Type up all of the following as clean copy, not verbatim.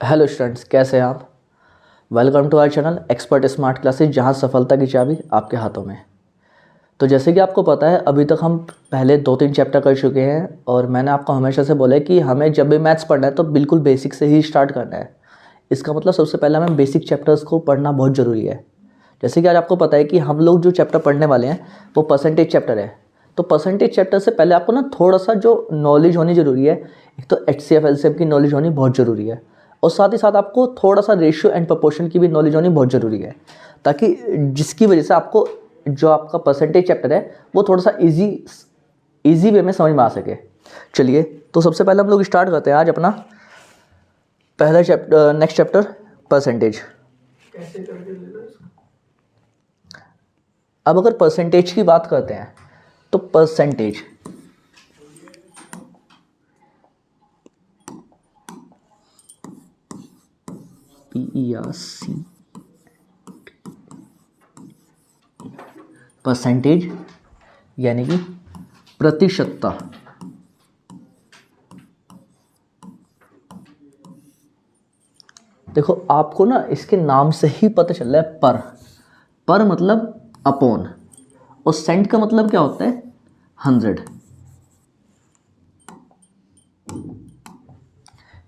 Hello students, कैसे हैं आप। Welcome to our channel expert smart classes, जहां सफलता की चाबी आपके हाथों में। तो जैसे कि आपको पता है, अभी तक हम पहले 2-3 चैप्टर कर चुके हैं और मैंने आपको हमेशा से बोला है कि हमें जब भी मैथ्स पढ़ना है तो बिल्कुल बेसिक से ही स्टार्ट करना है। इसका मतलब सबसे पहले हमें बेसिक चैप्टर्स को पढ़ना बहुत ज़रूरी है। जैसे कि आज आपको पता है कि हम लोग जो चैप्टर पढ़ने वाले हैं वो परसेंटेज चैप्टर है। तो परसेंटेज चैप्टर से पहले आपको ना थोड़ा सा जो नॉलेज होनी ज़रूरी है, एक तो HCF LCM की नॉलेज होनी बहुत ज़रूरी है और साथ ही साथ आपको थोड़ा सा रेशियो एंड प्रोपोर्शन की भी नॉलेज होनी बहुत ज़रूरी है, ताकि जिसकी वजह से आपको जो आपका परसेंटेज चैप्टर है वो थोड़ा सा इजी वे में समझ में आ सके। चलिए, तो सबसे पहले हम लोग स्टार्ट करते हैं आज अपना पहला चैप्टर, नेक्स्ट चैप्टर परसेंटेज। अब अगर परसेंटेज की बात करते हैं तो परसेंटेज PERC परसेंटेज यानी कि प्रतिशतता। देखो, आपको ना इसके नाम से ही पता चल रहा है पर मतलब अपॉन, और सेंट का मतलब क्या होता है 100,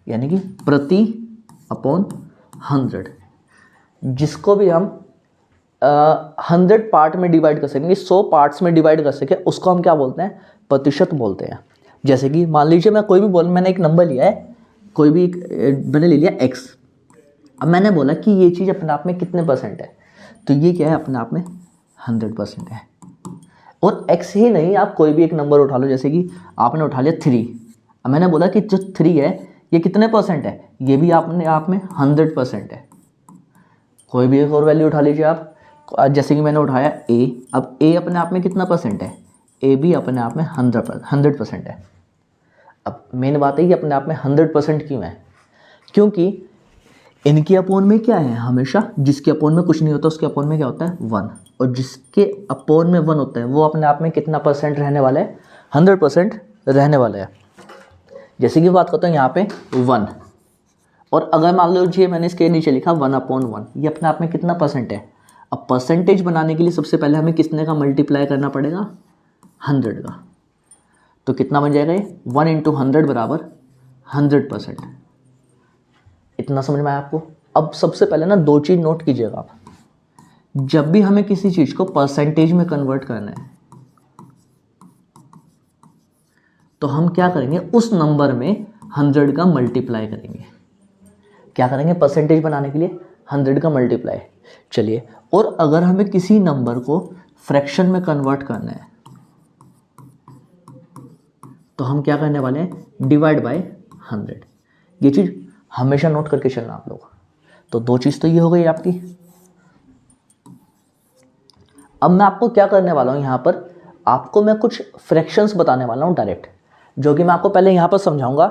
यानी कि प्रति अपॉन 100, जिसको भी हम 100 पार्ट में डिवाइड कर सकेंगे, 100 पार्ट्स में डिवाइड कर सके, उसको हम क्या बोलते हैं, प्रतिशत बोलते हैं। जैसे कि मान लीजिए मैं कोई भी मैंने एक नंबर लिया है, कोई भी मैंने ले लिया x। अब मैंने बोला कि ये चीज़ अपने आप में कितने परसेंट है, तो ये क्या है, अपने आप में 100% है। और x ही नहीं, आप कोई भी एक नंबर उठा लो, जैसे कि आपने उठा लिया 3। अब मैंने बोला कि जो 3 है ये कितने परसेंट है, ये भी अपने आप में 100% है। कोई भी एक और वैल्यू उठा लीजिए आप, जैसे कि मैंने उठाया a। अब a अपने आप में कितना परसेंट है, a भी अपने आप में 100% है। अब मेन बात है कि अपने आप में 100% क्यों है, क्योंकि इनके अपोन में क्या है, हमेशा जिसके अपोन में कुछ नहीं होता उसके अपोन में क्या होता है 1, और जिसके अपोन में 1 होता है वो अपने आप में कितना परसेंट रहने वाला है, 100% रहने वाला है। जैसे कि बात करता हूँ यहाँ पे 1, और अगर मान लीजिए मैंने इसके नीचे लिखा 1/1, ये अपने आप में कितना परसेंट है। अब परसेंटेज बनाने के लिए सबसे पहले हमें कितने का मल्टीप्लाई करना पड़ेगा, 100 का। तो कितना बन जाएगा ये, 1 × 100 बराबर 100%। इतना समझ में आया आपको। अब सबसे पहले ना 2 चीज़ नोट कीजिएगा आप, जब भी हमें किसी चीज़ को परसेंटेज में कन्वर्ट करना है तो हम क्या करेंगे, उस नंबर में 100 का मल्टीप्लाई करेंगे। क्या करेंगे, परसेंटेज बनाने के लिए 100 का मल्टीप्लाई। चलिए, और अगर हमें किसी नंबर को फ्रैक्शन में कन्वर्ट करना है तो हम क्या करने वाले हैं, डिवाइड बाय 100। ये चीज़ हमेशा नोट करके चलना आप लोग। तो 2 चीज़ तो ये हो गई आपकी। अब मैं आपको क्या करने वाला हूँ, यहाँ पर आपको मैं कुछ फ्रैक्शंस बताने वाला हूँ डायरेक्ट, जो कि मैं आपको पहले यहाँ पर समझाऊंगा,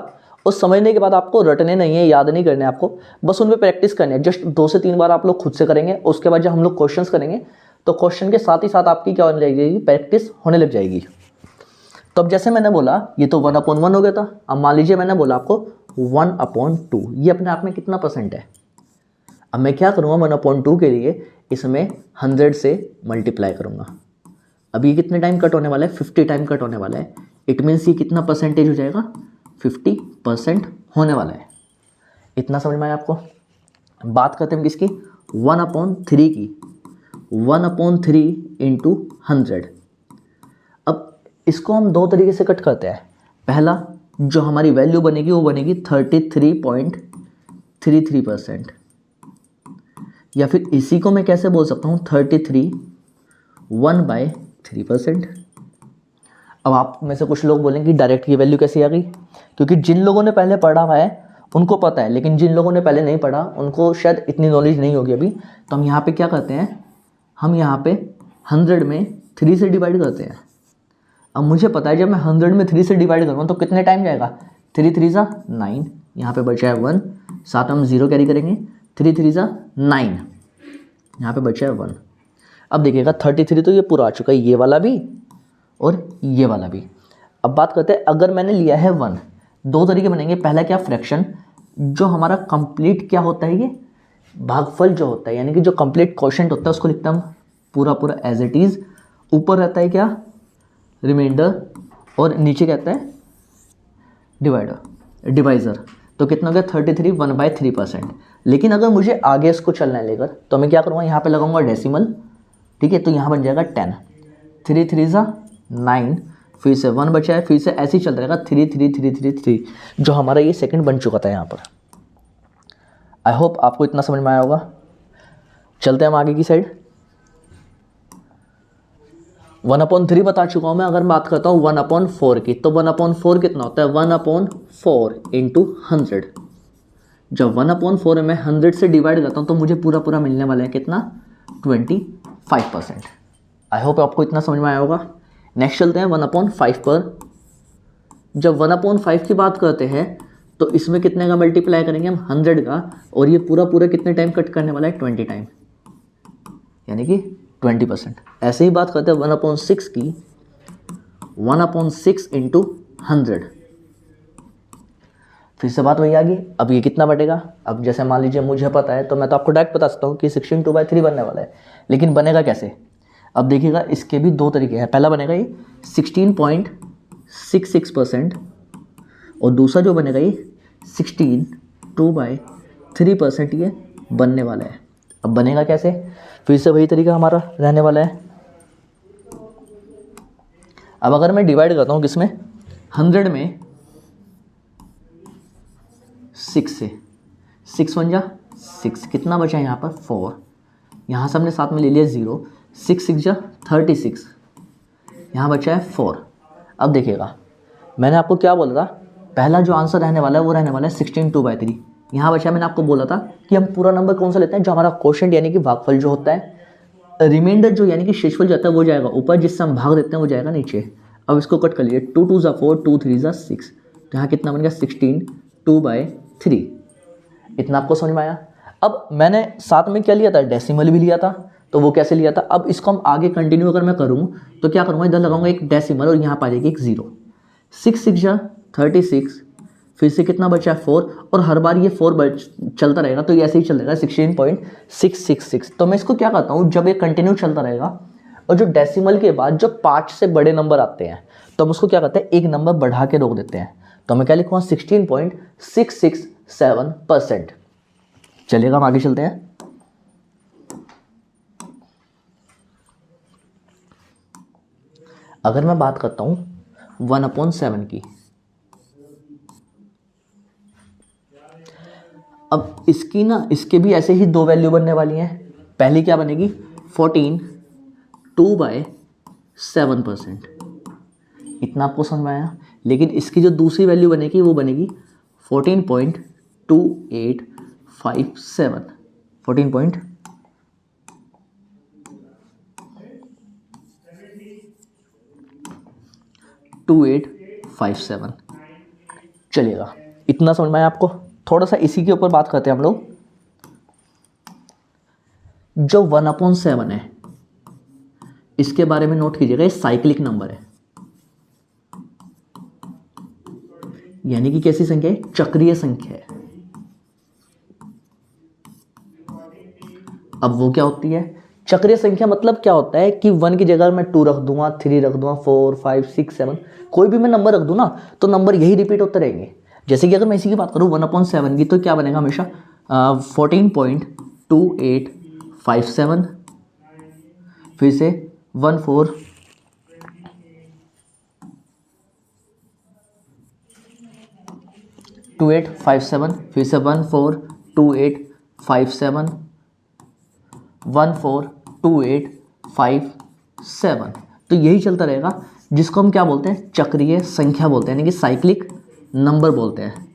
और समझने के बाद आपको रटने नहीं है, याद नहीं करने आपको, बस उन पर प्रैक्टिस करनी है। जस्ट 2 से 3 बार आप लोग खुद से करेंगे, उसके बाद जब हम लोग क्वेश्चंस करेंगे तो क्वेश्चन के साथ ही साथ आपकी क्या होने लग जाएगी, प्रैक्टिस होने लग जाएगी। तो अब जैसे मैंने बोला ये तो 1/1 हो गया था। अब मान लीजिए मैंने बोला आपको 1/2, ये अपने आप में कितना परसेंट है। अब मैं क्या करूँगा, 1/2 के लिए इसमें 100 से मल्टीप्लाई करूँगा। अब ये कितने टाइम कट होने वाला है, 50 टाइम कट होने वाला है। इट मीन्स ये कितना परसेंटेज हो जाएगा, 50% होने वाला है। इतना समझ में आया आपको। बात करते हैं किसकी, 1/3 की। 1/3 × 100। अब इसको हम 2 तरीके से कट करते हैं। पहला, जो हमारी वैल्यू बनेगी वो बनेगी 33.33%, या फिर इसी को मैं कैसे बोल सकता हूँ, 33 1/3%। अब आप में से कुछ लोग बोलेंगे डायरेक्ट ये वैल्यू कैसे आ गई, क्योंकि जिन लोगों ने पहले पढ़ा हुआ है उनको पता है, लेकिन जिन लोगों ने पहले नहीं पढ़ा उनको शायद इतनी नॉलेज नहीं होगी अभी। तो हम यहाँ पे क्या करते हैं, हम यहाँ पे 100 में 3 से डिवाइड करते हैं। अब मुझे पता है जब मैं 100 में 3 से डिवाइड करूँगा तो कितने टाइम जाएगा, 3 3 = 9, यहाँ पे बचा है 1, साथ हम 0 कैरी करेंगे, 3 3 = 9, यहाँ पे बचा है 1। अब देखिएगा 33 तो ये पूरा आ चुका है, ये वाला भी और ये वाला भी। अब बात करते हैं, अगर मैंने लिया है 1, 2 तरीके बनेंगे। पहला क्या, फ्रैक्शन, जो हमारा कंप्लीट क्या होता है, ये भागफल जो होता है, यानी कि जो कंप्लीट क्वोशंट होता है उसको लिखता हम पूरा पूरा एज इट इज़। ऊपर रहता है क्या, रिमाइंडर, और नीचे कहता है डिवाइज़र। तो कितना हो गया 33 1/3%। लेकिन अगर मुझे आगे इसको चलना है लेकर, तो मैं क्या करूँगा, यहाँ पे लगाऊंगा डेसिमल, ठीक है। तो यहाँ बन जाएगा 10, 3 3 9, फिर से 1 बचा है, फिर से ऐसे ही चल रहेगा 3 3 3 3 3, जो हमारा ये सेकंड बन चुका था यहाँ पर। आई होप आपको इतना समझ में आया होगा। चलते हैं हम आगे की साइड। 1/3 बता चुका हूँ मैं। अगर बात करता हूँ 1/4 की, तो 1/4 कितना होता है, 1/4 इंटू 100। जब 1/4 में 100 से डिवाइड करता हूँ तो मुझे पूरा पूरा मिलने वाला है कितना, 25%। आई होप आपको इतना समझ में आया होगा। नेक्स्ट चलते हैं 1/5 पर। जब 1/5 की बात करते हैं तो इसमें कितने का मल्टीप्लाई करेंगे हम, 100 का, और ये पूरा पूरा कितने टाइम कट करने वाला है, 20 टाइम, यानी कि 20%। ऐसे ही बात करते हैं 1/6 की, 1/6 इंटू 100। फिर से बात वही आ गई। अब ये कितना बटेगा, अब जैसे मान लीजिए मुझे पता है तो मैं तो आपको डायरेक्ट बता सकता हूँ कि 16/2/3 बनने वाला है। लेकिन बनेगा कैसे, अब देखिएगा, इसके भी दो तरीके हैं। पहला बनेगा ये 16.66%, और दूसरा जो बनेगा ये 16/2/3% ये बनने वाला है। अब बनेगा कैसे, फिर से वही तरीका हमारा रहने वाला है। अब अगर मैं डिवाइड करता हूँ किसमें, 100 में 6 से, 6 बन जा 6, कितना बचा यहाँ पर 4, यहाँ से हमने साथ में ले लिया 0, 6 6 जा 36, यहाँ बचा है 4। अब देखिएगा, मैंने आपको क्या बोला था, पहला जो आंसर रहने वाला है वो रहने वाला है 16/2/3। यहाँ बचा, मैंने आपको बोला था कि हम पूरा नंबर कौन सा लेते हैं, जो हमारा क्वोशंट यानी कि भागफल जो होता है, रिमाइंडर जो यानी कि शेषफल जाता है वो जाएगा ऊपर, जिससे हम भाग देते हैं वो जाएगा नीचे। अब इसको कट कर लीजिए, 2 2 ज़ा 4, 2 3 ज़ा 6, तो यहाँ कितना बन गया 16/2/3। इतना आपको समझ में आया। अब मैंने साथ में क्या लिया था, डेसिमल भी लिया था। तो वो कैसे लिया था, अब इसको हम आगे कंटिन्यू अगर मैं करूँ तो क्या करूँगा, इधर लगाऊंगा एक डेसिमल और यहाँ पर आ जाएगी एक 0, 6 6 ज़ा 36, फिर से कितना बचा है 4, और हर बार ये 4 चलता रहेगा, तो ये ऐसे ही चल रहेगा 16.666। तो मैं इसको क्या करता हूँ, जब ये कंटिन्यू चलता रहेगा और जो डेसिमल के बाद जो 5 से बड़े नंबर आते हैं तो हम उसको क्या करते हैं, एक नंबर बढ़ा के रोक देते हैं। तो मैं क्या लिखूँगा 16.667%। चलिएगा हम आगे चलते हैं। अगर मैं बात करता हूँ 1/7 की, अब इसकी ना, इसके भी ऐसे ही दो वैल्यू बनने वाली हैं। पहली क्या बनेगी 14.2/7%, इतना आपको समझ में आया। लेकिन इसकी जो दूसरी वैल्यू बनेगी वो बनेगी 14.2857, 14.2857। चलिएगा, इतना समझ में आया आपको। थोड़ा सा इसी के ऊपर बात करते हैं हम लोग। जो 1/7 है इसके बारे में नोट कीजिएगा, ये साइक्लिक नंबर है, यानी कि कैसी संख्या है, चक्रीय संख्या है। अब वो क्या होती है चक्रीय संख्या, मतलब क्या होता है कि 1 की जगह मैं 2 रख दूंगा, 3 रख दूंगा, 4 5 6 7, कोई भी मैं नंबर रख दूं ना तो नंबर यही रिपीट होते रहेंगे। जैसे कि अगर मैं इसी की बात करूं 1/7 की, तो क्या बनेगा हमेशा 14.2857, फिर से 142857, फिर से 142857, 142857। तो यही चलता रहेगा, जिसको हम क्या बोलते हैं, चक्रीय संख्या बोलते हैं, यानी कि साइक्लिक नंबर बोलते हैं।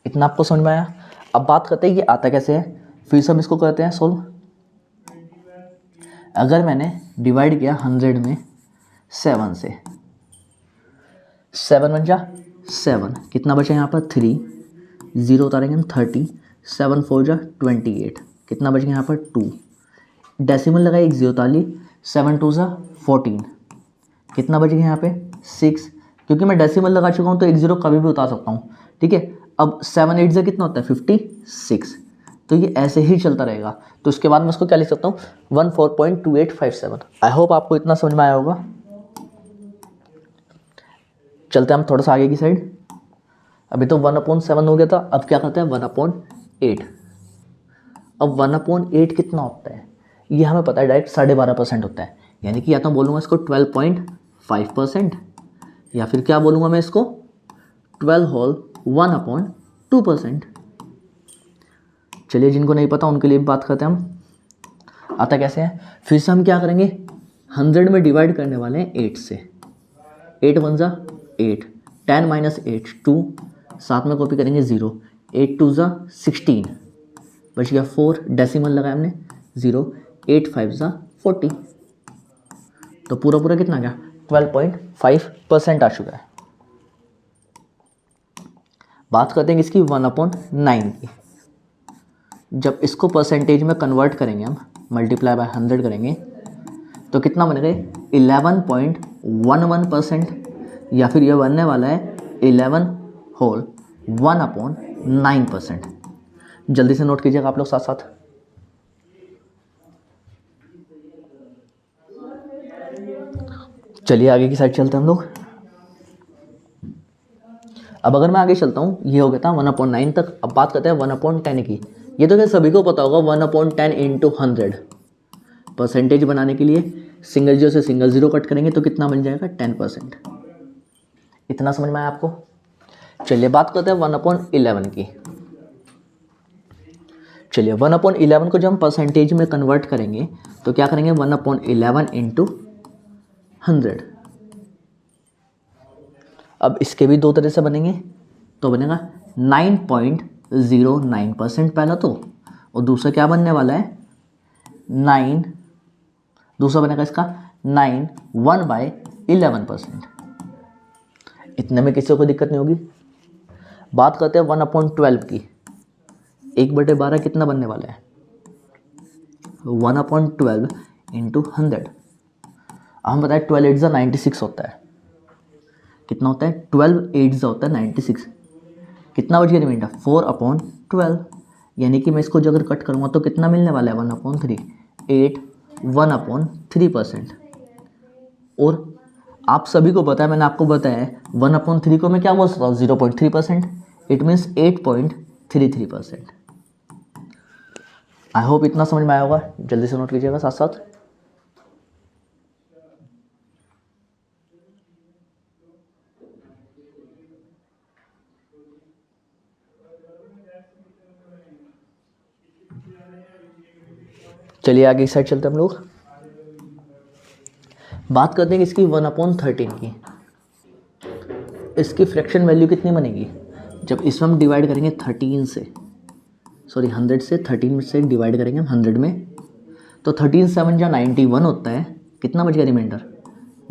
इतना आपको समझ में आया। अब बात करते हैं ये आता कैसे है, फिर से हम इसको करते हैं सोल्व। अगर मैंने डिवाइड किया 100 में 7 से, 7 बन जा 7, कितना बचा यहाँ पर 3, 0 उतारेंगे हम 30, 7 4 जा 28, कितना बच गया यहाँ पर 2, डेसिमल लगाए 1 0 ताली, 7 2 जा 14, कितना बच गया यहाँ पे 6, क्योंकि मैं डेसिमल लगा चुका हूँ तो एक जीरो कभी भी उतार सकता हूँ, ठीक है। अब 7 8 से कितना होता है 56, तो ये ऐसे ही चलता रहेगा। तो उसके बाद मैं इसको क्या लिख सकता हूँ 14.2857। आई होप आपको इतना समझ में आया होगा। चलते हैं हम थोड़ा सा आगे की साइड। अभी तो 1/7 हो गया था, अब क्या करते हैं 1/8। अब 1/8 कितना होता है ये हमें पता है, डायरेक्ट 12.5% होता है। यानी कि या तो बोलूँगा इसको 12.5%, या फिर क्या बोलूँगा मैं इसको 12 होल 1/2%। चलिए जिनको नहीं पता उनके लिए भी बात करते हैं हम। आता कैसे है, फिर से हम क्या करेंगे 100 में डिवाइड करने वाले हैं 8 से। 8 1 जा 8, 10 - 8 2, साथ में कॉपी करेंगे 0, 8 2 जा 16, बच गया 4, डेसिमल लगाया हमने 0, 8 5 जा 40। तो पूरा पूरा कितना गया 12.5% आ चुका है। बात करते हैं इसकी 1/9 की। जब इसको परसेंटेज में कन्वर्ट करेंगे हम, मल्टीप्लाई बाय 100 करेंगे तो कितना बनेगा 11.11%, या फिर ये बनने वाला है 11 होल 1/9%। जल्दी से नोट कीजिएगा आप लोग साथ साथ। चलिए आगे की साइड चलते हैं हम लोग। अब अगर मैं आगे चलता हूँ, ये हो गया था 1/9 तक। अब बात करते हैं 1/10 की। ये तो क्या सभी को पता होगा, 1/10 × 100। परसेंटेज बनाने के लिए सिंगल जीरो से सिंगल जीरो कट करेंगे तो कितना बन जाएगा 10%। इतना समझ में आया आपको। चलिए बात करते हैं 1/11 की। चलिए 1/11 को जब हम परसेंटेज में कन्वर्ट करेंगे तो क्या करेंगे 1/11 × 100। अब इसके भी दो तरह से बनेंगे, तो बनेगा 9.09% पहला तो, और दूसरा क्या बनने वाला है 9, दूसरा बनेगा इसका 9 1/11%। इतने में किसी को दिक्कत नहीं होगी। बात करते हैं 1/12 की। 1/12 कितना बनने वाला है 1/12 × 100। हम बताए 12 8 96 होता है। कितना होता है 12 8 होता है 96। कितना बच गया रिमाइंडर 4/12। यानी कि मैं इसको जो अगर कट करूँगा तो कितना मिलने वाला है 1/3, 8 1/3%। और आप सभी को पता है, मैंने आपको बताया है 1/3 को मैं क्या बोल सकता हूँ 0.3%। It means 8.33%। आई होप इतना समझ में आया होगा। जल्दी से नोट कीजिएगा साथ साथ। चलिए आगे इस साइड चलते हैं हम लोग। बात करते हैं इसकी 1/13 की। इसकी फ्रैक्शन वैल्यू कितनी बनेगी जब इसमें हम डिवाइड करेंगे 13 से, सॉरी 100 से 13 से डिवाइड करेंगे हम 100 में, तो 13 7 जो 91 होता है। कितना बच गया रिमाइंडर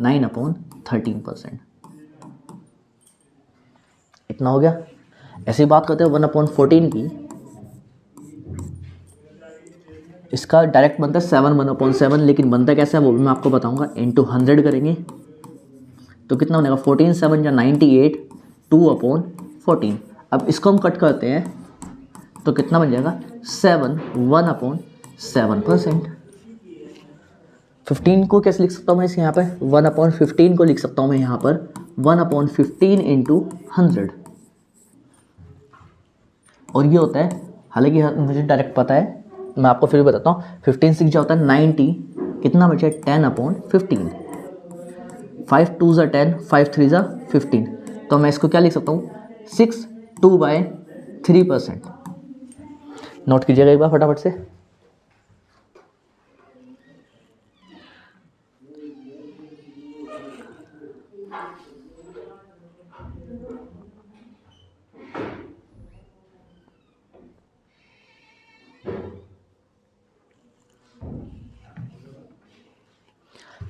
9/13%। इतना हो गया। ऐसे ही बात करते हैं 1/14 की। इसका डायरेक्ट बनता है 7 1/7, लेकिन बनता कैसा है वो भी मैं आपको बताऊंगा। इंटू 100 करेंगे तो कितना बनेगा 14 7 या 98 2/14। अब इसको हम कट करते हैं तो कितना बन जाएगा 7 1/7%। 15 को कैसे लिख सकता हूँ मैं इस यहाँ पर 1/15 को लिख सकता हूँ मैं यहाँ पर 1/15 × 100। और ये होता है, हालांकि मुझे डायरेक्ट पता है, मैं आपको फिर भी बताता हूँ। 15 6 जो होता है 90, कितना बचा 10/15। 5 2 ज़ा 10, 5 3 ज़ा 15। तो मैं इसको क्या लिख सकता हूँ 6 2/3%। नोट कीजिएगा एक बार फटाफट से।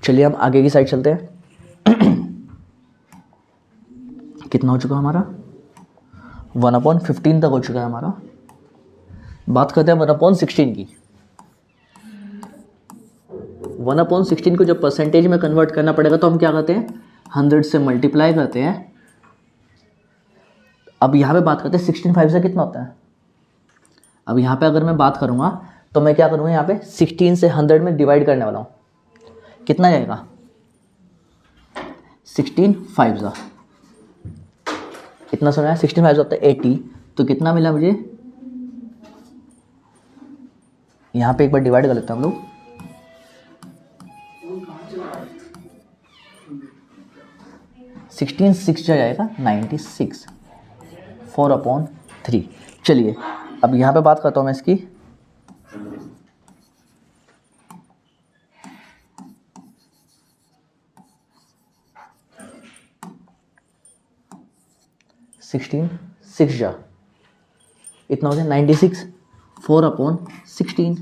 चलिए हम आगे की साइड चलते हैं। कितना हो चुका हमारा 1/15 तक हो चुका है हमारा। बात करते हैं 1/16 की। 1/16 को जब परसेंटेज में कन्वर्ट करना पड़ेगा तो हम क्या करते हैं 100 से मल्टीप्लाई करते हैं। अब यहाँ पे बात करते हैं 16 5 से कितना होता है। अब यहाँ पे अगर मैं बात करूँगा तो मैं क्या करूँगा, यहाँ पे 16 से 100 में डिवाइड करने वाला हूँ। कितना जाएगा, 16 5 जा, इतना सुना है, 16 5 होता है 80। तो कितना मिला मुझे, यहाँ पे एक बार डिवाइड कर लेते हैं हम लोग। 16 6 जाएगा 96, 4/3। चलिए अब यहाँ पे बात करता हूँ मैं इसकी। सिक्सटीन 6 जा, इतना हो गया 96, 4/16,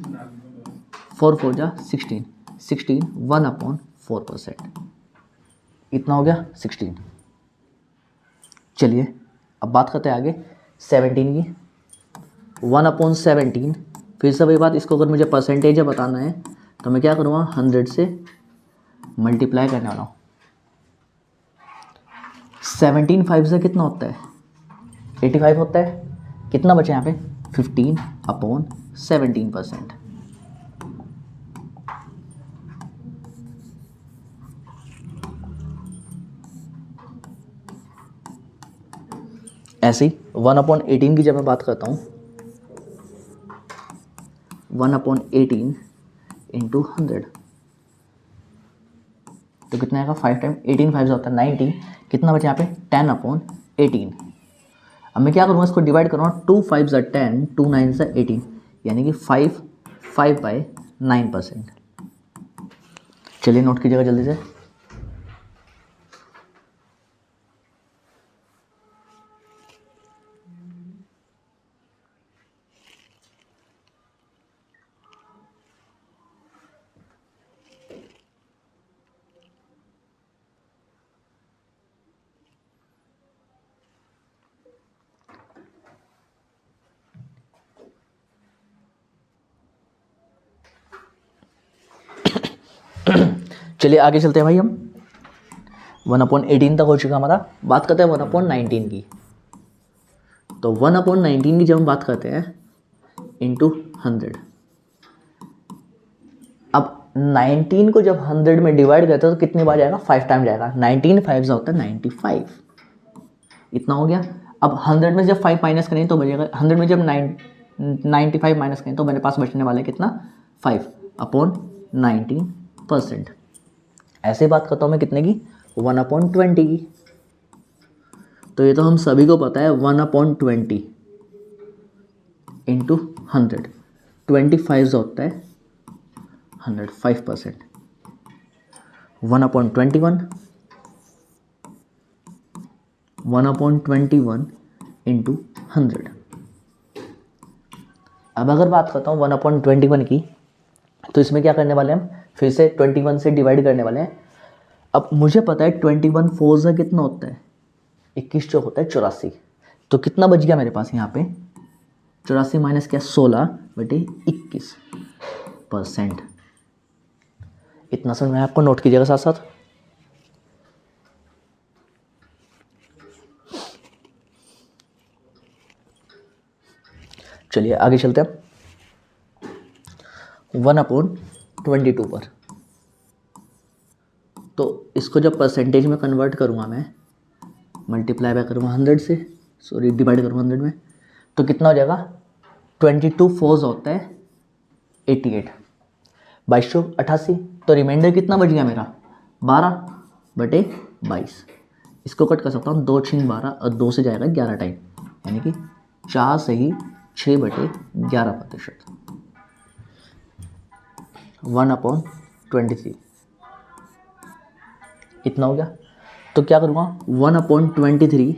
4 4 जा 16, 16 1/4%, इतना हो गया 16। चलिए अब बात करते हैं आगे 17 की। 1/17, फिर से वही बात, इसको अगर मुझे परसेंटेज बताना है तो मैं क्या करूँगा, 100 से मल्टीप्लाई करने वाला हूँ। 17 5 से कितना होता है, 85 होता है। कितना बचा यहाँ पे, 15/17%। ऐसे ही 1/18 की जब मैं बात करता हूँ, 1/18 इंटू 100 तो कितना आएगा, 5 टाइम 18 5 होता है 90। कितना बचा यहाँ पे, 10/18। अब मैं क्या करूँगा, इसको डिवाइड करूँगा, 2 5 ज़ा 10, 2 9 ज़ा 18, यानी कि 5/9%। चलिए नोट कीजिएगा जल्दी से। चलिए आगे चलते हैं भाई, हम 1/18 तक हो चुका हमारा। बात करते हैं 1/19 की। तो 1/19 की जब हम बात करते हैं इंटू 100, अब 19 को जब 100 में डिवाइड करते हैं तो कितनी बार जाएगा, 5 टाइम जाएगा। 19 5 होता है 95, इतना हो गया। अब 100 में जब 5 माइनस करें तो बचेगा, 100 में जब 95 माइनस करें तो मेरे पास बचने वाला है कितना, 5/19%। ऐसे बात करता हूँ मैं कितने की, 1/20 की। तो ये तो हम सभी को पता है, 1/20 इंटू 100, 25 होता है 100, 5%। 1/21, 1/21 इंटू 100। अब अगर बात करता हूँ 1/21 की, तो इसमें क्या करने वाले हैं हम, फिर से 21 से डिवाइड करने वाले हैं। अब मुझे पता है 21 4 से कितना होता है, 21 जो होता है 84। तो कितना बच गया मेरे पास यहाँ पे, 84 माइनस क्या, 16/21%। इतना समझ में आपको, नोट कीजिएगा साथ साथ। चलिए आगे चलते हैं 1/22 पर। तो इसको जब परसेंटेज में कन्वर्ट करूँगा मैं, मल्टीप्लाई बाय करूँगा 100 से, सॉरी डिवाइड करूँगा 100 में, तो कितना हो जाएगा, 22 4 होता है 88, 2288। तो रिमाइंडर कितना बच गया मेरा, 12/22। इसको कट कर सकता हूँ, 2 6 12 और 2 से जाएगा 11 टाइम, यानी कि 4 से ही 6/11%। 1/23 इतना हो गया। तो क्या करूँगा, 1/23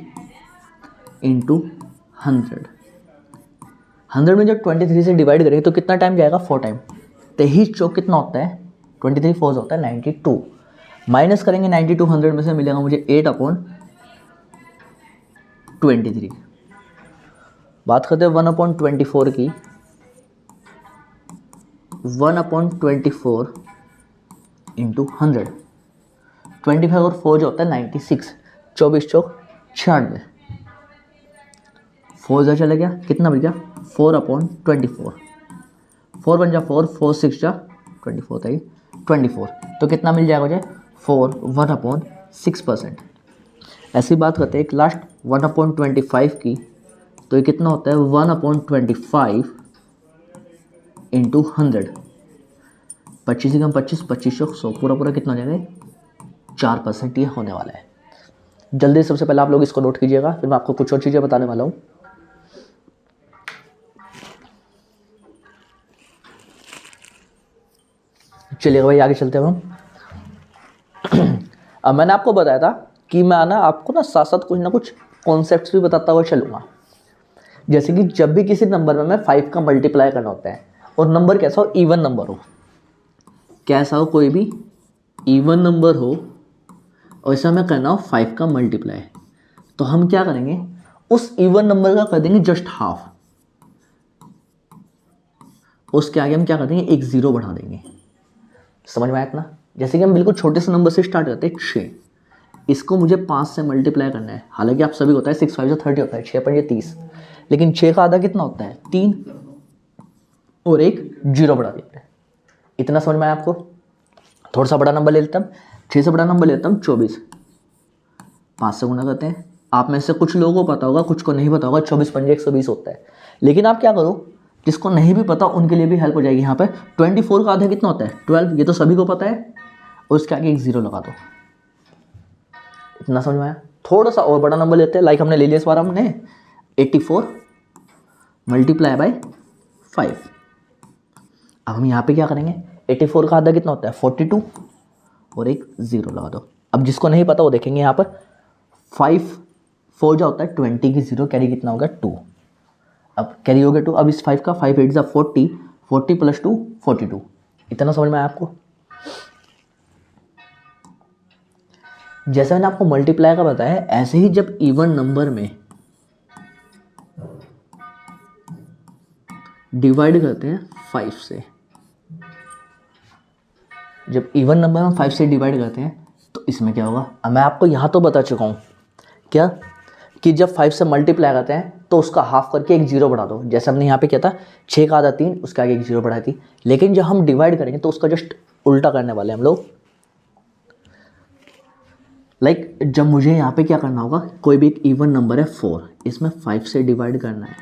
इंटू 100। 100 में जब 23 से डिवाइड करेंगे तो कितना टाइम जाएगा, 4 टाइम। 23 चौक कितना होता है, 23 4 होता है 92। माइनस करेंगे 92 100 में से, मिलेगा मुझे 8/23। बात करते हैं 1/24 की। 1/24 इंटू 100, 25 और 4 जो होता है 96, 24 चौक 96, 4 जा चला गया, कितना बच गया 4/24, 4 बन जा 4, 4 6 जा 24 था ये 24, तो कितना मिल जाएगा मुझे 4 1/6%। ऐसी बात करते हैं एक लास्ट 1/25 की, तो ये कितना होता है 1/25 इंटू 100, 25 कम 25, 25 100, पूरा पूरा कितना हो जाएगा 4% ये होने वाला है। जल्दी सबसे पहले आप लोग इसको नोट कीजिएगा, फिर मैं आपको कुछ और चीज़ें बताने वाला हूँ। चलिए भाई आगे चलते हैं हम। अब मैंने आपको बताया था कि मैं आपको साथ साथ कुछ ना कुछ कॉन्सेप्ट्स भी बताता हुआ चलूँगा। जैसे कि जब भी किसी नंबर में मैं 5 का मल्टीप्लाई करना होता है और नंबर कैसा हो, इवन नंबर हो, कैसा हो, कोई भी इवन नंबर हो और इसे हमें करना हो 5 का मल्टीप्लाई, तो हम क्या करेंगे उस इवन नंबर का कर देंगे जस्ट हाफ, उसके आगे हम क्या कर देंगे एक ज़ीरो बढ़ा देंगे। समझ में आया इतना? जैसे कि हम बिल्कुल छोटे से नंबर से स्टार्ट करते हैं 6, इसको मुझे 5 से मल्टीप्लाई करना है। हालांकि आप सभी को होता है 6 5 जो 30 होता है, 6 5 30, लेकिन 6 का आधा कितना होता है 3 और एक जीरो बढ़ा देते हैं। इतना समझ में आया आपको? थोड़ा सा बड़ा नंबर ले लेता हूँ, 6 से बड़ा नंबर लेता हूँ 24, 5 से गुना करते हैं। आप में से कुछ लोगों को पता होगा, कुछ को नहीं पता होगा, 24 पंजे 120 होता है। लेकिन आप क्या करो, जिसको नहीं भी पता उनके लिए भी हेल्प हो जाएगी। यहाँ पे 24 का आधा कितना होता है 12, ये तो सभी को पता है, और उसके आगे एक ज़ीरो लगा दो। इतना समझ में आया? थोड़ा सा और बड़ा नंबर लेते हैं, लाइक हमने ले लिया इस बार हमने 84 मल्टीप्लाई बाय 5। अब हम यहाँ पे क्या करेंगे, 84 का आधा कितना होता है 42 और एक ज़ीरो लगा दो। अब जिसको नहीं पता वो देखेंगे यहाँ पर 5 4 जो होता है 20 की ज़ीरो कैरी कितना होगा 2। अब कैरी हो गया 2, अब इस 5 का 5 8 जा 40, 40 प्लस 2 42। इतना समझ में आया आपको? जैसे मैंने आपको मल्टीप्लाई का बताया, ऐसे ही जब इवन नंबर में डिवाइड करते हैं 5 से, जब इवन नंबर में 5 से डिवाइड करते हैं तो इसमें क्या होगा। अब मैं आपको यहाँ तो बता चुका हूँ क्या, कि जब 5 से मल्टीप्लाई करते हैं तो उसका हाफ करके एक जीरो बढ़ा दो। जैसे हमने यहाँ पे किया था 6 का आधा 3, उसके आगे एक जीरो बढ़ाई थी। लेकिन जब हम डिवाइड करेंगे तो उसका जस्ट उल्टा करने वाले हम लोग। लाइक जब मुझे यहाँ पे क्या करना होगा, कोई भी एक इवन नंबर है 4, इसमें 5 से डिवाइड करना है,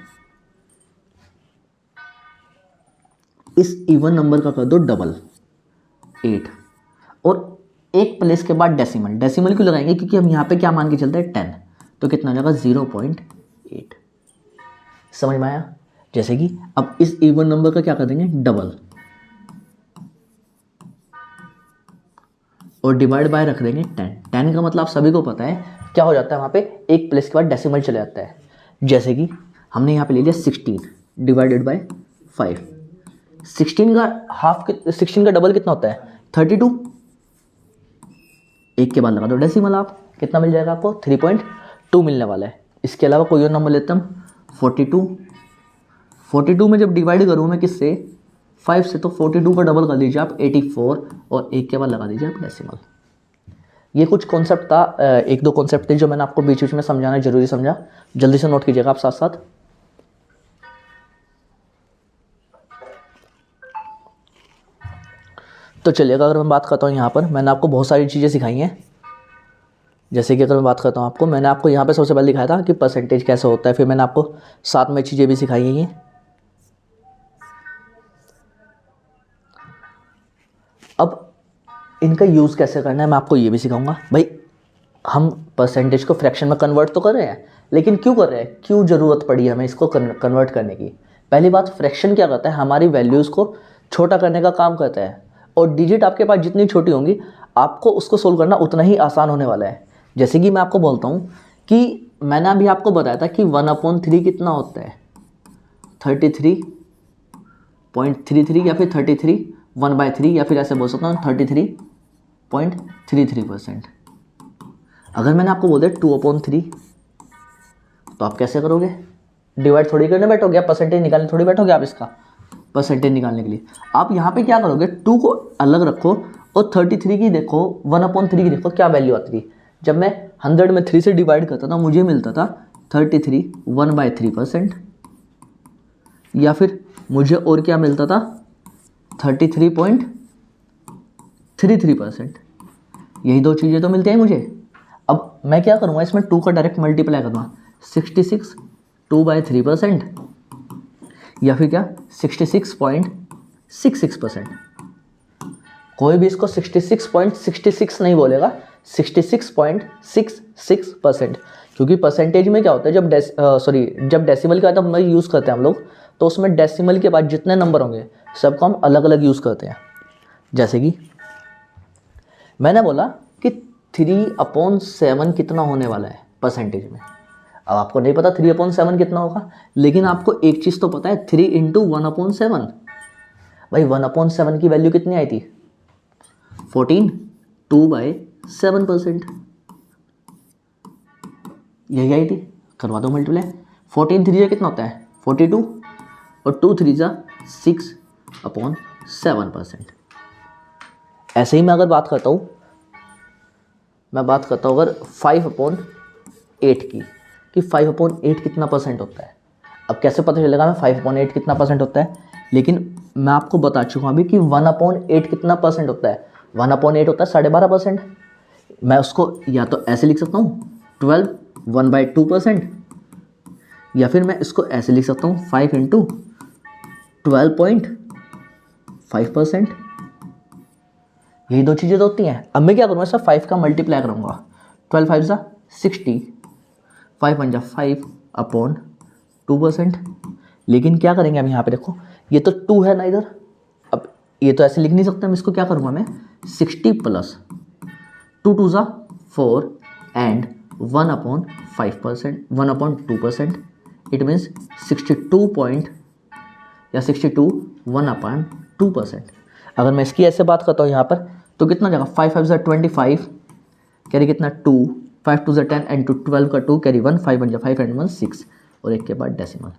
इस इवन नंबर का कर दो डबल 8, और एक प्लेस के बाद डेसिमल। डेसिमल क्यों लगाएंगे, क्योंकि हम यहाँ पे क्या मान के चलते हैं 10, तो कितना हो जाएगा 0.8। समझ में आया? जैसे कि अब इस इवन नंबर का क्या कर देंगे डबल, और डिवाइड बाय रख देंगे 10। 10 का मतलब सभी को पता है क्या हो जाता है, वहाँ पे एक प्लेस के बाद डेसिमल चले जाता है। जैसे कि हमने यहाँ पे ले लिया 16 डिवाइडेड बाय 5, 16 का हाफ, 16 का डबल कितना होता है 32, एक के बाद लगा दो डेसिमल, आप कितना मिल जाएगा आपको 3.2 मिलने वाला है। इसके अलावा कोई और नंबर लेता हूँ 42, 42 में जब डिवाइड करूँ मैं किससे 5 से, तो 42 का डबल कर दीजिए आप 84, और एक के बाद लगा दीजिए आप डेसिमल। ये कुछ कॉन्सेप्ट था, एक दो कॉन्सेप्ट थे जो मैंने आपको बीच बीच में समझाना जरूरी समझा। जल्दी से नोट कीजिएगा आप साथ साथ। तो चलिए अगर मैं बात करता हूँ, यहाँ पर मैंने आपको बहुत सारी चीज़ें सिखाई हैं। जैसे कि अगर मैं बात करता हूँ आपको, मैंने आपको यहाँ पे सबसे पहले दिखाया था कि परसेंटेज कैसे होता है, फिर मैंने आपको साथ में चीज़ें भी सिखाई हैं। अब इनका यूज़ कैसे करना है मैं आपको ये भी सिखाऊंगा। भाई हम परसेंटेज को फ्रैक्शन में कन्वर्ट तो कर रहे हैं, लेकिन क्यों कर रहे हैं, क्यों ज़रूरत पड़ी हमें इसको कन्वर्ट करने की। पहली बात, फ्रैक्शन क्या करता है, हमारी वैल्यूज़ को छोटा करने का काम करता है, और डिजिट आपके पास जितनी छोटी होंगी आपको उसको सोल्व करना उतना ही आसान होने वाला है। जैसे कि मैं आपको बोलता हूँ कि मैंने अभी आपको बताया था कि 1/3 कितना होता है 33.33, या फिर 33 1/3, या फिर ऐसे बोल सकता हूँ 33.33%। अगर मैंने आपको बोल दिया 2/3, तो आप कैसे करोगे, डिवाइड थोड़ी करने बैठोगे, आप परसेंटेज निकालने थोड़ी बैठोगे आप इसका परसेंटेज निकालने के लिए। आप यहाँ पे क्या करोगे, 2 को अलग रखो और 33 की देखो 1/3 की देखो क्या वैल्यू आती थी। जब मैं 100 में 3 से डिवाइड करता था मुझे मिलता था 33 1/3%, या फिर मुझे और क्या मिलता था 33.33%। यही दो चीज़ें तो मिलती हैं मुझे। अब मैं क्या करूँगा, इसमें 2 का डायरेक्ट मल्टीप्लाई करूँगा, 66 2/3%, या फिर क्या 66.66%। कोई भी इसको 66.66 नहीं बोलेगा, 66.66%, क्योंकि परसेंटेज में क्या होता है, जब डेसिमल के बाद हम यूज़ करते हैं हम लोग, तो उसमें डेसिमल के बाद जितने नंबर होंगे सबको हम अलग अलग यूज़ करते हैं। जैसे कि मैंने बोला कि 3/7 कितना होने वाला है परसेंटेज में। अब आपको नहीं पता 3/7 कितना होगा, लेकिन आपको एक चीज़ तो पता है, 3 × 1/7। भाई 1/7 की वैल्यू कितनी आई थी 14, 2/7%, यही आई थी। करवा दो मल्टीप्लाई, 14 3 कितना होता है 42, और 2 3 6/7%। ऐसे ही मैं अगर बात करता हूँ, अगर 5/8 की, कि 5/8 कितना परसेंट होता है। अब कैसे पता चलेगा मैं 5/8 कितना परसेंट होता है, लेकिन मैं आपको बता चुका हूँ अभी कि 1/8 कितना परसेंट होता है। 1/8 होता है 12.5%। मैं उसको या तो ऐसे लिख सकता हूँ 12 1/2%, या फिर मैं इसको ऐसे लिख सकता हूँ 5 × 12.5%। यही दो चीज़ें तो होती हैं। अब मैं क्या करूँगा, सर 5 का मल्टीप्लाई करूँगा, 12 5 60, 5 1 5/2%। लेकिन क्या करेंगे हम यहाँ पे, देखो ये तो 2 है ना इधर, अब ये तो ऐसे लिख नहीं सकते, मैं इसको क्या करूँगा, मैं 60 + 2 2 4 एंड 1/5%, 1/2%। It means 62 1/2%। अगर मैं इसकी ऐसे बात करता हूँ यहाँ पर, तो कितना जाएगा, 5 5 25, कैरी कितना 2, 5 2 10 एंड 12 का 2 कैरी 1, 5 1 5 एंड 1 6, और एक के बाद डेसिमल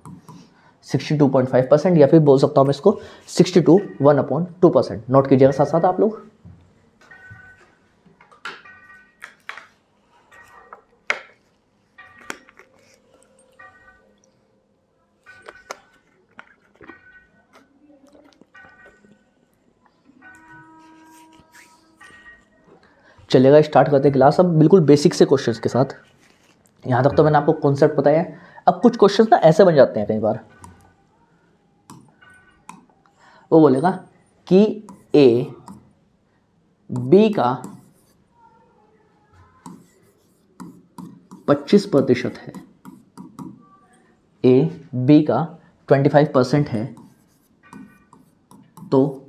62.5%, या फिर बोल सकता हूँ मैं इसको 62 1/2%। नोट कीजिएगा साथ साथ आप लोग। चलेगा, स्टार्ट करते हैं क्लास अब बिल्कुल बेसिक से क्वेश्चंस के साथ। यहाँ तक तो मैंने आपको कॉन्सेप्ट बताया है। अब कुछ क्वेश्चंस ना ऐसे बन जाते हैं कई बार, वो बोलेगा कि ए बी का 25% है, ए बी का 25% है, तो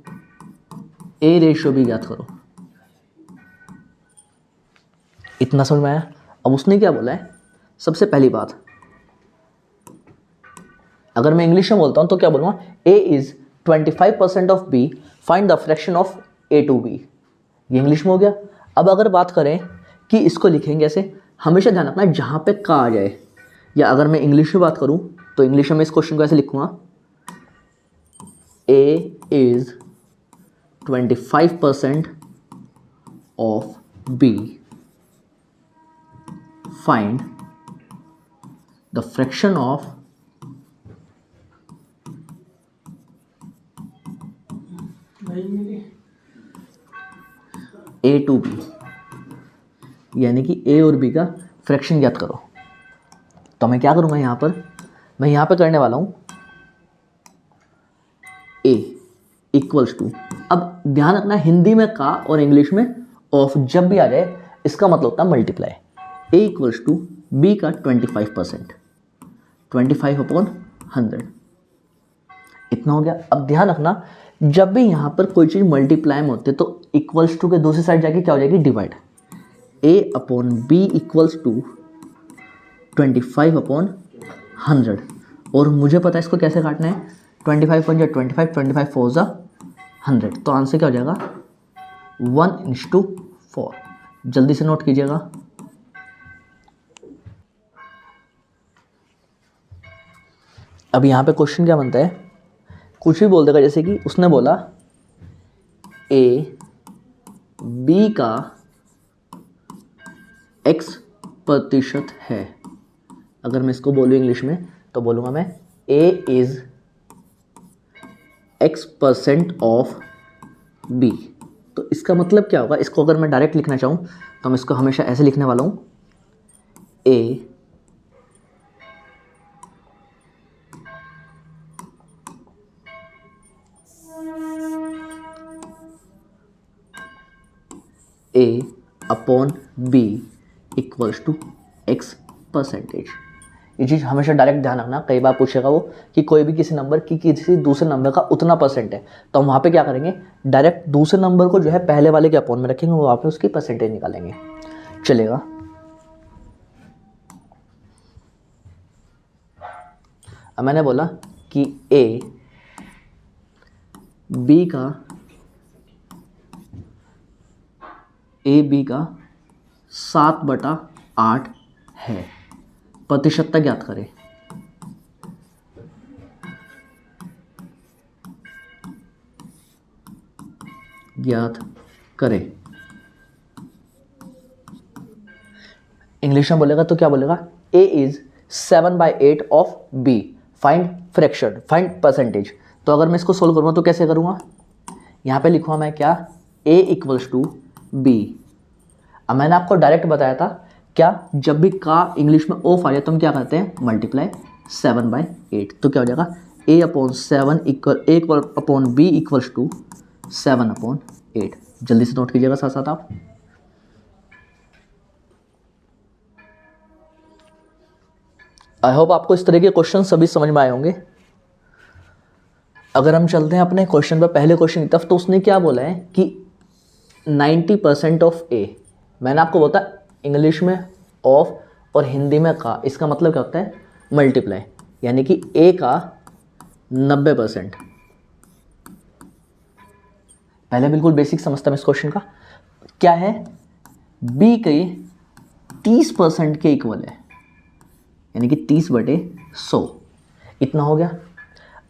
ए रेशियो भी ज्ञात करो। इतना समझ में आया। अब उसने क्या बोला है, सबसे पहली बात, अगर मैं इंग्लिश में बोलता हूं तो क्या बोलूंगा, A is 25% of B, find the fraction of A to B. ये इंग्लिश में हो गया। अब अगर बात करें कि इसको लिखेंगे ऐसे, हमेशा ध्यान रखना जहां पे का आ जाए, या अगर मैं इंग्लिश में बात करूं तो इंग्लिश में इस क्वेश्चन को ऐसे लिखूंगा, A is 25% of B, find the fraction of A to B, यानी कि ए और बी का फ्रैक्शन ज्ञात करो। तो मैं क्या करूंगा यहाँ पर, मैं यहाँ पे करने वाला हूँ ए इक्वल्स टू, अब ध्यान रखना हिंदी में का और इंग्लिश में ऑफ जब भी आ जाए इसका मतलब होता है multiply. A equals to B का 25%, 25/100, इतना हो गया। अब ध्यान रखना जब भी यहाँ पर कोई चीज़ मल्टीप्लाई में होती है तो इक्वल्स टू के दूसरी साइड जाके क्या हो जाएगी, डिवाइड। A/B इक्वल्स टू 25/100, और मुझे पता है इसको कैसे काटना है, 25 1 25, 25 4 100, तो आंसर क्या हो जाएगा 1:4। जल्दी से नोट कीजिएगा। अब यहाँ पे क्वेश्चन क्या बनता है, कुछ भी बोल देगा, जैसे कि उसने बोला ए बी का x% है, अगर मैं इसको बोलूँ इंग्लिश में तो बोलूँगा मैं a is x% of b। तो इसका मतलब क्या होगा, इसको अगर मैं डायरेक्ट लिखना चाहूँ तो मैं इसको हमेशा ऐसे लिखने वाला हूँ, a upon b equals to x%। ये चीज़ हमेशा डायरेक्ट ध्यान रखना, कई बार पूछेगा वो कि कोई भी किसी नंबर की किसी दूसरे नंबर का उतना परसेंट है, तो हम वहाँ पे क्या करेंगे, डायरेक्ट दूसरे नंबर को जो है पहले वाले के अपॉन में रखेंगे, वहाँ पे उसकी परसेंटेज निकालेंगे, चलेगा। अब मैंने बोला कि a b का 7/8 है, प्रतिशतता ज्ञात करें। इंग्लिश में बोलेगा तो क्या बोलेगा, a is 7/8 of b, find fraction, find percentage. तो अगर मैं इसको सोल्व करूँगा तो कैसे करूँगा, यहाँ पे लिखूँगा मैं क्या, a इक्वल्स टू b। अब मैंने आपको डायरेक्ट बताया था क्या, जब भी का इंग्लिश में ऑफ आ जाए तो हम क्या करते हैं, मल्टीप्लाई 7/8। तो क्या हो जाएगा, a upon b equals to 7/8। जल्दी से नोट कीजिएगा साथ साथ आप। आई होप आपको इस तरह के क्वेश्चन सभी समझ में आए होंगे। अगर हम चलते हैं अपने क्वेश्चन पर, पहले क्वेश्चन की तरफ, तो उसने क्या बोला है कि 90% ऑफ ए। मैंने आपको बोला इंग्लिश में ऑफ और हिंदी में का, इसका मतलब क्या होता है, मल्टीप्लाई, यानी कि ए का 90%। पहले बिल्कुल बेसिक समझता हूं इस क्वेश्चन का, क्या है, बी के 30% के इक्वल है, यानी कि 30/100, इतना हो गया।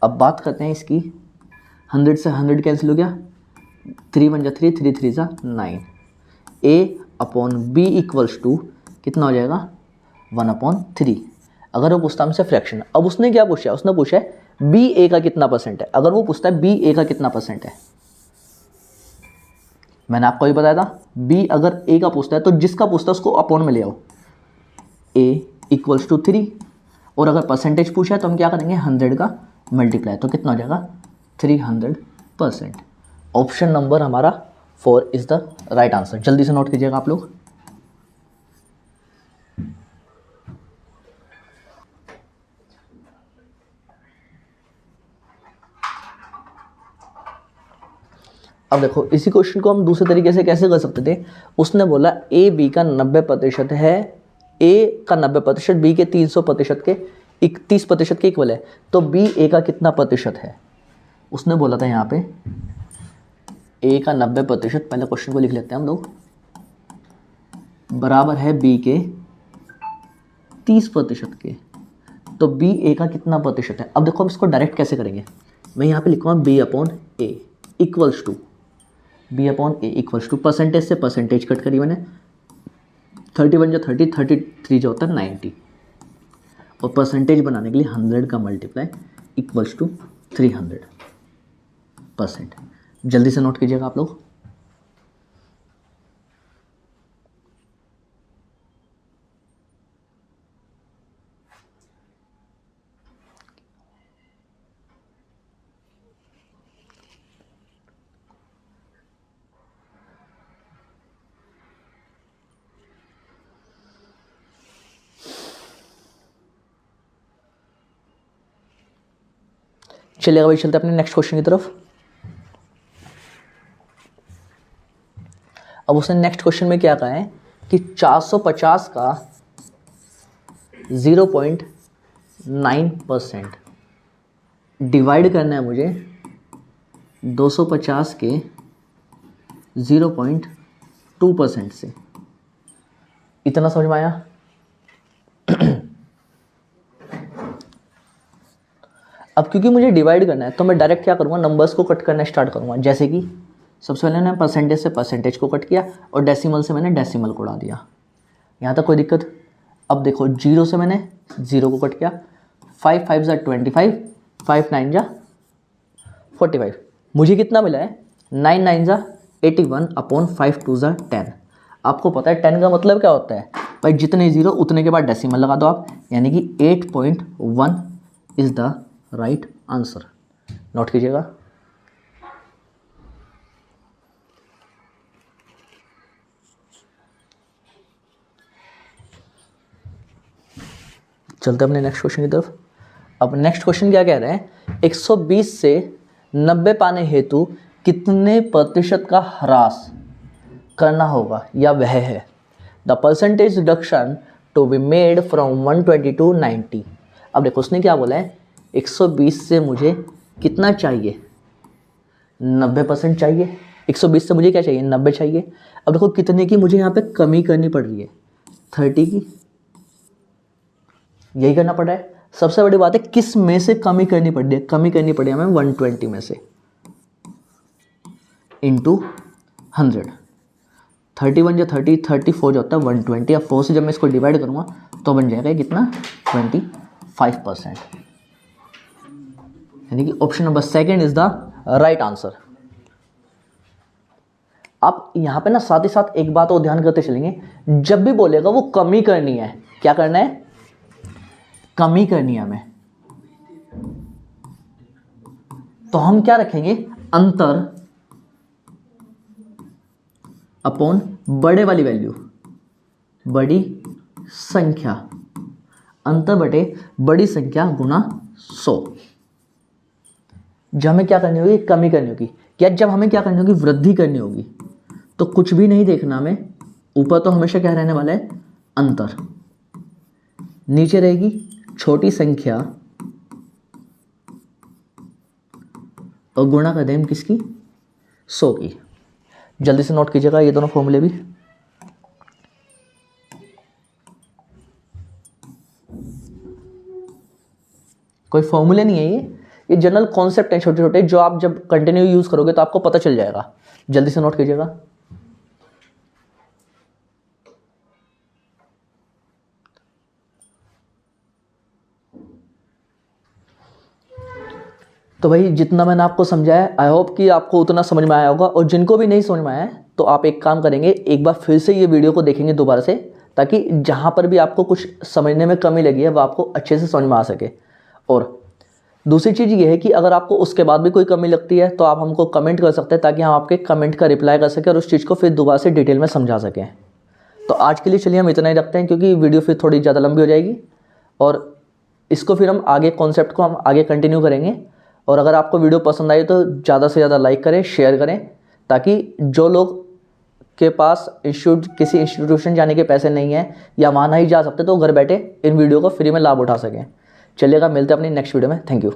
अब बात करते हैं इसकी, 100 से 100 कैंसिल हो गया, 3 1 जा 3, 3 3 जा 9। a upon B equals to कितना हो जाएगा, 1/3। अगर वो पूछता हमसे फ्रैक्शन, अब उसने क्या पूछा, उसने पूछा है बी ए का कितना परसेंट है। अगर वो पूछता है बी ए का कितना परसेंट है, मैंने आपको ही बताया था, बी अगर ए का पूछता है तो जिसका पूछता है उसको अपॉन में ले आओ, a इक्वल्स टू 3, और अगर परसेंटेज पूछा है तो हम क्या करेंगे, 100 का मल्टीप्लाई, तो कितना हो जाएगा, 300%। ऑप्शन नंबर हमारा 4 इज द राइट आंसर। जल्दी से नोट कीजिएगा आप लोग। अब देखो इसी क्वेश्चन को हम दूसरे तरीके से कैसे कर सकते थे, उसने बोला ए बी का 90% है, ए का 90% बी के 300% के 31% के इक्वल है, तो बी ए का कितना प्रतिशत है। उसने बोला था यहाँ पे ए का 90%, पहले क्वेश्चन को लिख लेते हैं हम लोग, बराबर है बी के 30% के, तो बी ए का कितना प्रतिशत है। अब देखो हम इसको डायरेक्ट कैसे करेंगे, मैं यहाँ पे लिखूँगा B upon A equals to, B upon A equals to, percentage से परसेंटेज कट करी मैंने, 31 जो 30, 33 जो होता है 90, और परसेंटेज बनाने के लिए 100 का मल्टीप्लाई इक्वल्स टू 300%। जल्दी से नोट कीजिएगा आप लोग। चलिएगा भाई, चलते हैं अपने नेक्स्ट क्वेश्चन की तरफ। अब उसने नेक्स्ट क्वेश्चन में क्या कहा है कि 450 का 0.9% डिवाइड करना है मुझे 250 के 0.2% से। इतना समझ में आया। अब क्योंकि मुझे डिवाइड करना है तो मैं डायरेक्ट क्या करूँगा, नंबर्स को कट करना स्टार्ट करूँगा, जैसे कि सबसे पहले मैंने परसेंटेज से परसेंटेज को कट किया और डेसिमल से मैंने डेसिमल को उड़ा दिया। यहाँ तक कोई दिक्कत? अब देखो 0 से मैंने 0 को कट किया, 5 5 ज़ा 25, 5 9 ज़ा 45, मुझे कितना मिला है 9 9 ज़ा 81 अपॉन 5 2 ज़ा 10। आपको पता है 10 का मतलब क्या होता है भाई, जितने जीरो उतने के बाद डेसिमल लगा दो आप, यानी कि 8.1 is the right answer. Note कीजिएगा। चलते अपने नेक्स्ट क्वेश्चन की तरफ। अब नेक्स्ट क्वेश्चन क्या कह रहे हैं, 120 से 90 पाने हेतु कितने प्रतिशत का ह्रास करना होगा या वह है। The percentage reduction to be made from 120 to 90। अब देखो उसने क्या बोला है, 120 से मुझे कितना चाहिए, 90% चाहिए। 120 से मुझे क्या चाहिए, 90 चाहिए। अब देखो कितने की मुझे यहाँ पे कमी करनी पड़ रही है, 30 की, यही करना पड़ रहा है। सबसे बड़ी बात है किस में से कमी करनी पड़ रही है, कमी करनी पड़ी है हमें 120 में से, इंटू 100। 31 जो 30, 34 जो होता है 120, या 4 से जब मैं इसको डिवाइड करूंगा तो बन जाएगा कितना, 25%। यानी कि option number second is the right answer. आप यहां पे ना साथ ही साथ एक बात और ध्यान करते चलेंगे, जब भी बोलेगा वो कमी करनी है, क्या करना है, कमी करनी है हमें, तो हम क्या रखेंगे, अंतर अपॉन बड़े वाली वैल्यू, बड़ी संख्या, अंतर बटे बड़ी संख्या गुना 100। जब हमें क्या करनी होगी, कमी करनी होगी, या जब हमें क्या करनी होगी, वृद्धि करनी होगी, तो कुछ भी नहीं देखना हमें, ऊपर तो हमेशा क्या रहने वाला है, अंतर, नीचे रहेगी छोटी संख्या और गुणा कर दें किसकी, 100 की। जल्दी से नोट कीजिएगा ये दोनों फॉर्मूले भी। कोई फॉर्मूले नहीं है ये जनरल कॉन्सेप्ट है छोटे छोटे, जो आप जब कंटिन्यू यूज करोगे तो आपको पता चल जाएगा। जल्दी से नोट कीजिएगा। तो भाई जितना मैंने आपको समझाया, आई होप कि आपको उतना समझ में आया होगा, और जिनको भी नहीं समझ में आया है तो आप एक काम करेंगे, एक बार फिर से ये वीडियो को देखेंगे दोबारा से, ताकि जहाँ पर भी आपको कुछ समझने में कमी लगी है वो आपको अच्छे से समझ में आ सके। और दूसरी चीज़ ये है कि अगर आपको उसके बाद भी कोई कमी लगती है तो आप हमको कमेंट कर सकते हैं, ताकि हम आपके कमेंट का रिप्लाई कर सकें और उस चीज़ को फिर दोबारा से डिटेल में समझा सकें। तो आज के लिए चलिए हम इतना ही रखते हैं, क्योंकि वीडियो फिर थोड़ी ज़्यादा लंबी हो जाएगी, और इसको फिर हम आगे कॉन्सेप्ट को हम आगे कंटिन्यू करेंगे। और अगर आपको वीडियो पसंद आई तो ज़्यादा से ज़्यादा लाइक करें, शेयर करें, ताकि जो लोग के पास किसी इंस्टीट्यूशन जाने के पैसे नहीं हैं या वहाँ नहीं जा सकते, तो घर बैठे इन वीडियो को फ्री में लाभ उठा सकें। चलिएगा, मिलते हैं अपनी नेक्स्ट वीडियो में। Thank you.